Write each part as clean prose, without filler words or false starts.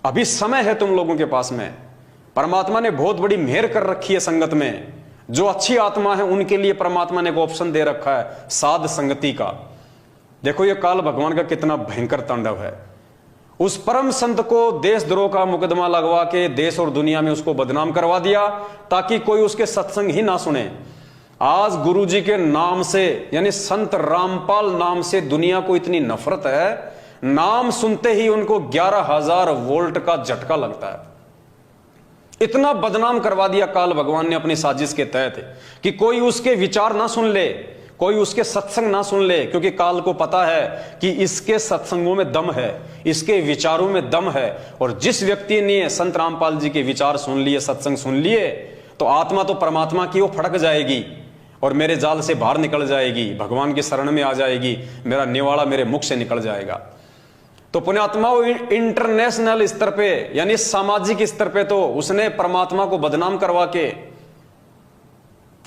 अभी समय है तुम लोगों के पास में। परमात्मा ने बहुत बड़ी मेहर कर रखी है संगत में। जो अच्छी आत्मा है उनके लिए परमात्मा ने एक ऑप्शन दे रखा है, साध संगति का। देखो ये काल भगवान का कितना भयंकर तांडव है। उस परम संत को देशद्रोह का मुकदमा लगवा के देश और दुनिया में उसको बदनाम करवा दिया ताकि कोई उसके सत्संग ही ना सुने। आज गुरुजी के नाम से यानी संत रामपाल नाम से दुनिया को इतनी नफरत है, नाम सुनते ही उनको 11,000 वोल्ट का झटका लगता है। इतना बदनाम करवा दिया काल भगवान ने अपनी साजिश के तहत कि कोई उसके विचार ना सुन ले, कोई उसके सत्संग ना सुन ले, क्योंकि काल को पता है कि इसके सत्संगों में दम है, इसके विचारों में दम है। और जिस व्यक्ति ने संत रामपाल जी के विचार सुन लिए, सत्संग सुन लिए, तो आत्मा तो परमात्मा की वो फड़क जाएगी और मेरे जाल से बाहर निकल जाएगी, भगवान की शरण में आ जाएगी, मेरा निवाड़ा मेरे मुख से निकल जाएगा। तो पुण्यात्माओं, इंटरनेशनल स्तर पे यानी सामाजिक स्तर पे तो उसने परमात्मा को बदनाम करवा के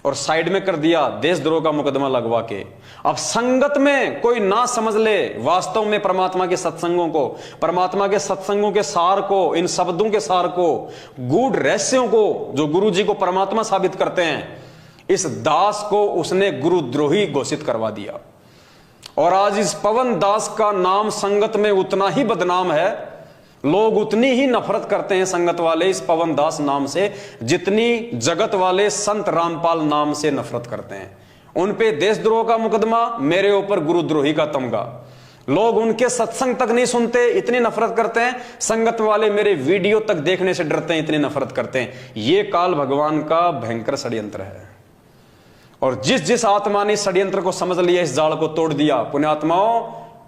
और साइड में कर दिया, देशद्रोह का मुकदमा लगवा के। अब संगत में कोई ना समझ ले वास्तव में परमात्मा के सत्संगों को, परमात्मा के सत्संगों के सार को, इन शब्दों के सार को, गूढ़ रहस्यों को जो गुरु जी को परमात्मा साबित करते हैं, इस दास को उसने गुरुद्रोही घोषित करवा दिया। और आज इस पवन दास का नाम संगत में उतना ही बदनाम है, लोग उतनी ही नफरत करते हैं संगत वाले इस पवन दास नाम से जितनी जगत वाले संत रामपाल नाम से नफरत करते हैं। उन पे देशद्रोह का मुकदमा, मेरे ऊपर गुरुद्रोही का तमगा। लोग उनके सत्संग तक नहीं सुनते, इतनी नफरत करते हैं। संगत वाले मेरे वीडियो तक देखने से डरते हैं, इतनी नफरत करते हैं। ये काल भगवान का भयंकर षड्यंत्र है। और जिस जिस आत्मा ने षड्यंत्र को समझ लिया, इस जाल को तोड़ दिया, पुण्यात्माओं,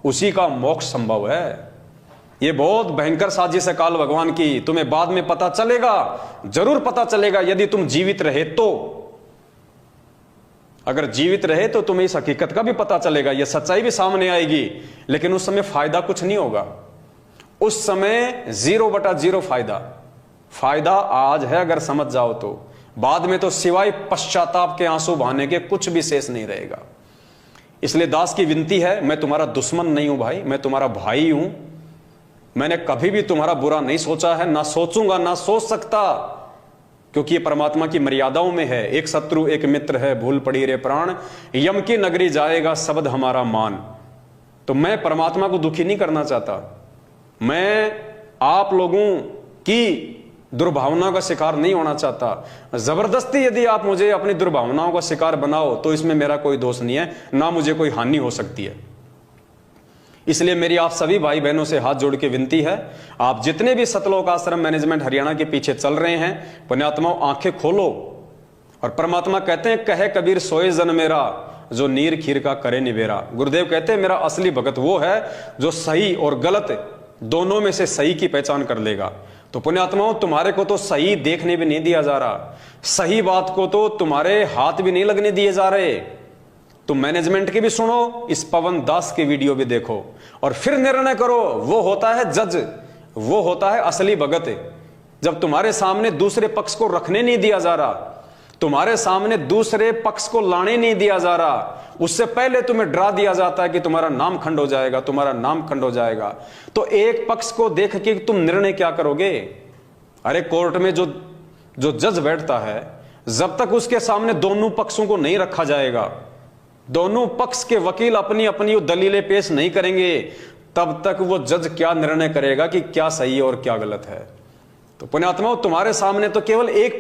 उसी का मोक्ष संभव है। ये बहुत भयंकर साजिश है काल भगवान की। तुम्हें बाद में पता चलेगा, जरूर पता चलेगा, यदि तुम जीवित रहे तो। अगर जीवित रहे तो तुम्हें इस हकीकत का भी पता चलेगा, यह सच्चाई भी सामने आएगी। लेकिन उस समय फायदा कुछ नहीं होगा, उस समय 0/0 फायदा। फायदा आज है अगर समझ जाओ तो, बाद में तो सिवाय पश्चाताप के आंसू बहाने के कुछ भी शेष नहीं रहेगा। इसलिए दास की विनती है, मैं तुम्हारा दुश्मन नहीं हूं भाई, मैं तुम्हारा भाई हूं। मैंने कभी भी तुम्हारा बुरा नहीं सोचा है, ना सोचूंगा, ना सोच सकता, क्योंकि ये परमात्मा की मर्यादाओं में है। एक शत्रु एक मित्र है, भूल पड़ी रे प्राण, यम की नगरी जाएगा शब्द हमारा मान। तो मैं परमात्मा को दुखी नहीं करना चाहता, मैं आप लोगों की दुर्भावना का शिकार नहीं होना चाहता। जबरदस्ती यदि आप मुझे अपनी दुर्भावनाओं का शिकार बनाओ तो इसमें मेरा कोई दोष नहीं है, ना मुझे कोई हानि हो सकती है। इसलिए मेरी आप सभी भाई बहनों से हाथ जोड़ के विनती है, आप जितने भी सतलोक आश्रम मैनेजमेंट हरियाणा के पीछे चल रहे हैं, पुण्यात्माओं, आंखें खोलो। और परमात्मा कहते हैं, कहे कबीर सोए जन मेरा, जो नीर खीर का करे निबेरा। गुरुदेव कहते हैं, मेरा असली भगत वो है जो सही और गलत दोनों में से सही की पहचान कर लेगा। तो पुण्यात्माओं, तुम्हारे को तो सही देखने भी नहीं दिया जा रहा, सही बात को तो तुम्हारे हाथ भी नहीं लगने दिए जा रहे। तुम मैनेजमेंट के भी सुनो, इस पवन दास के वीडियो भी देखो और फिर निर्णय करो। वो होता है जज, वो होता है असली भगत। जब तुम्हारे सामने दूसरे पक्ष को रखने नहीं दिया जा रहा, तुम्हारे सामने दूसरे पक्ष को लाने नहीं दिया जा रहा, उससे पहले तुम्हें डरा दिया जाता है कि तुम्हारा नाम खंड हो जाएगा, तुम्हारा नाम खंड हो जाएगा, तो एक पक्ष को देख के तुम निर्णय क्या करोगे? अरे कोर्ट में जो जज बैठता है, जब तक उसके सामने दोनों पक्षों को नहीं रखा जाएगा, दोनों पक्ष के वकील अपनी अपनी दलीलें पेश नहीं करेंगे, तब तक वो जज क्या निर्णय करेगा कि क्या सही है और क्या गलत है। तो पुण्यात्माओं, तुम्हारे सामने तो केवल एक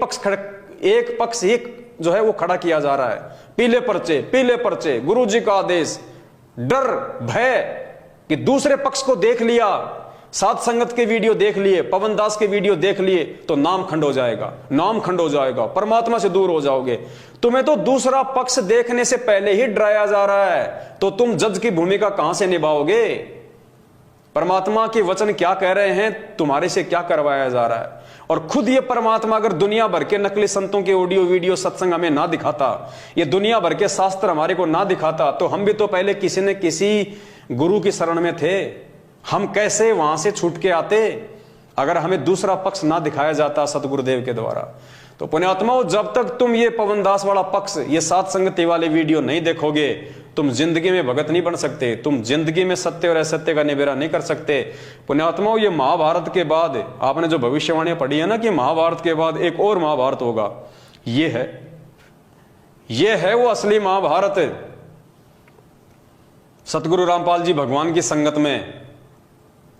पक्ष एक जो है वो खड़ा किया जा रहा है। पीले पर्चे, गुरु जी का आदेश, डर भय कि दूसरे पक्ष को देख लिया, साध संगत के वीडियो देख लिए, पवन दास के वीडियो देख लिए, तो नाम खंड हो जाएगा, नाम खंड हो जाएगा, परमात्मा से दूर हो जाओगे। तुम्हें तो दूसरा पक्ष देखने से पहले ही डराया जा रहा है, तो तुम जज की भूमिका कहां से निभाओगे? परमात्मा के वचन क्या कह रहे हैं, तुम्हारे से क्या करवाया जा रहा है? और खुद ये परमात्मा अगर दुनिया भर के नकली संतों के ऑडियो वीडियो सत्संग हमें ना दिखाता, ये दुनिया भर के शास्त्र हमारे को ना दिखाता, तो हम भी तो पहले किसी न किसी गुरु की शरण में थे। हम कैसे वहां से छूट के आते अगर हमें दूसरा पक्ष ना दिखाया जाता सतगुरुदेव के द्वारा? तो पुण्यात्माओं, जब तक तुम ये पवन दास वाला पक्ष, ये सात संगति वाले वीडियो नहीं देखोगे, तुम जिंदगी में भगत नहीं बन सकते, तुम जिंदगी में सत्य और असत्य का निबेरा नहीं कर सकते। पुण्यात्माओं, ये महाभारत के बाद आपने जो भविष्यवाणी पढ़ी है ना कि महाभारत के बाद एक और महाभारत होगा, ये है वो असली महाभारत। सतगुरु रामपाल जी भगवान की संगत में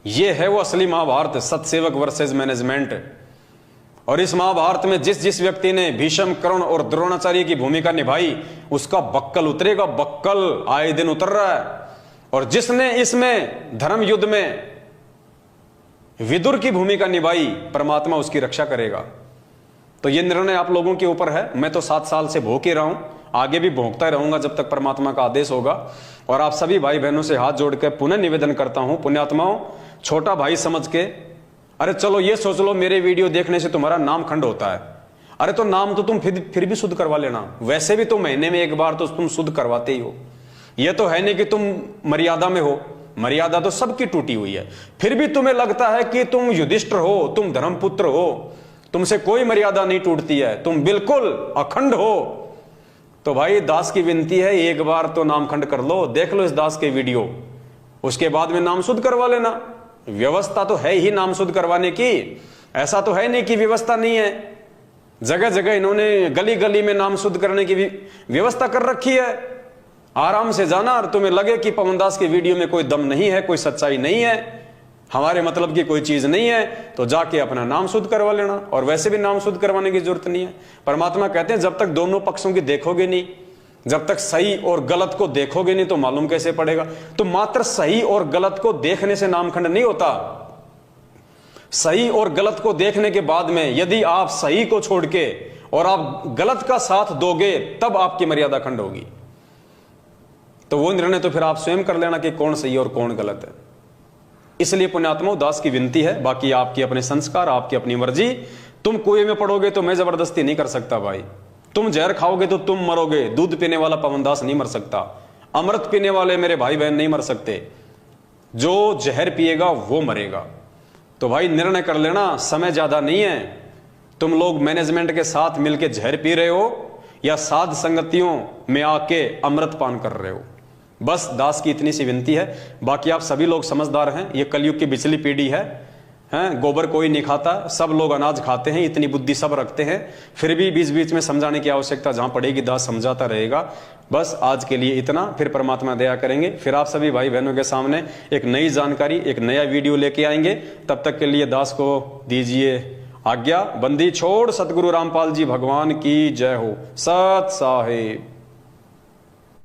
ये है वो असली महाभारत, सतसेवक वर्सेस मैनेजमेंट। और इस महाभारत में जिस जिस व्यक्ति ने भीष्म, कर्ण और द्रोणाचार्य की भूमिका निभाई, उसका बक्कल उतरेगा, बक्कल आए दिन उतर रहा है। और जिसने इसमें धर्म युद्ध में विदुर की भूमिका निभाई, परमात्मा उसकी रक्षा करेगा। तो ये निर्णय आप लोगों के ऊपर है। मैं तो 7 साल से भोग ही रहा हूं, आगे भी भोगता रहूंगा जब तक परमात्मा का आदेश होगा। और आप सभी भाई बहनों से हाथ जोड़ के पुनः निवेदन करता हूं, पुण्यात्माओं, छोटा भाई समझ के, अरे चलो ये सोच लो मेरे वीडियो देखने से तुम्हारा नाम खंड होता है, अरे तो नाम तो तुम फिर भी शुद्ध करवा लेना, वैसे भी तो महीने में एक बार तो तुम शुद्ध करवाते ही हो। ये तो है नहीं कि तुम मर्यादा में हो, मर्यादा तो सबकी टूटी हुई है। फिर भी तुम्हें लगता है कि तुम युधिष्ठिर हो, तुम धर्मपुत्र हो, तुमसे कोई मर्यादा नहीं टूटती है, तुम बिल्कुल अखंड हो। तो भाई दास की विनती है, एक बार तो नाम खंड कर लो, देख लो इस दास के वीडियो, उसके बाद में नाम शुद्ध करवा लेना। व्यवस्था तो है ही नाम शुद्ध करवाने की, ऐसा तो है नहीं कि व्यवस्था नहीं है। जगह जगह इन्होंने गली गली में नाम शुद्ध करने की व्यवस्था कर रखी है। आराम से जाना, और तुम्हें लगे कि पवनदास के वीडियो में कोई दम नहीं है, कोई सच्चाई नहीं है, हमारे मतलब की कोई चीज नहीं है, तो जाके अपना नाम शुद्ध करवा लेना। और वैसे भी नाम शुद्ध करवाने की जरूरत नहीं है। परमात्मा कहते हैं जब तक दोनों पक्षों की देखोगे नहीं, जब तक सही और गलत को देखोगे नहीं, तो मालूम कैसे पड़ेगा। तो मात्र सही और गलत को देखने से नामखंड नहीं होता। सही और गलत को देखने के बाद में यदि आप सही को छोड़ के और आप गलत का साथ दोगे, तब आपकी मर्यादा खंड होगी। तो वो निर्णय तो फिर आप स्वयं कर लेना कि कौन सही और कौन गलत है। इसलिए पुण्यात्माओं, दास की विनती है, बाकी आपके अपने संस्कार, आपकी अपनी मर्जी। तुम कुएं में पड़ोगे तो मैं जबरदस्ती नहीं कर सकता भाई, तुम जहर खाओगे तो तुम मरोगे। दूध पीने वाला पवनदास नहीं मर सकता, अमृत पीने वाले मेरे भाई बहन नहीं मर सकते, जो जहर पिएगा वो मरेगा। तो भाई निर्णय कर लेना, समय ज्यादा नहीं है। तुम लोग मैनेजमेंट के साथ मिलकर जहर पी रहे हो या साध संगतियों में आके अमृत पान कर रहे हो। बस दास की इतनी सी विनती है। बाकी आप सभी लोग समझदार हैं, ये कलयुग की पिछली पीढ़ी है, गोबर कोई नहीं खाता, सब लोग अनाज खाते हैं, इतनी बुद्धि सब रखते हैं। फिर भी बीच बीच में समझाने की आवश्यकता जहां पड़ेगी दास समझाता रहेगा। बस आज के लिए इतना, फिर परमात्मा दया करेंगे, फिर आप सभी भाई बहनों के सामने एक नई जानकारी, एक नया वीडियो लेके आएंगे। तब तक के लिए दास को दीजिए आज्ञा। बंदी छोड़ सतगुरु रामपाल जी भगवान की जय हो। सत साहिब।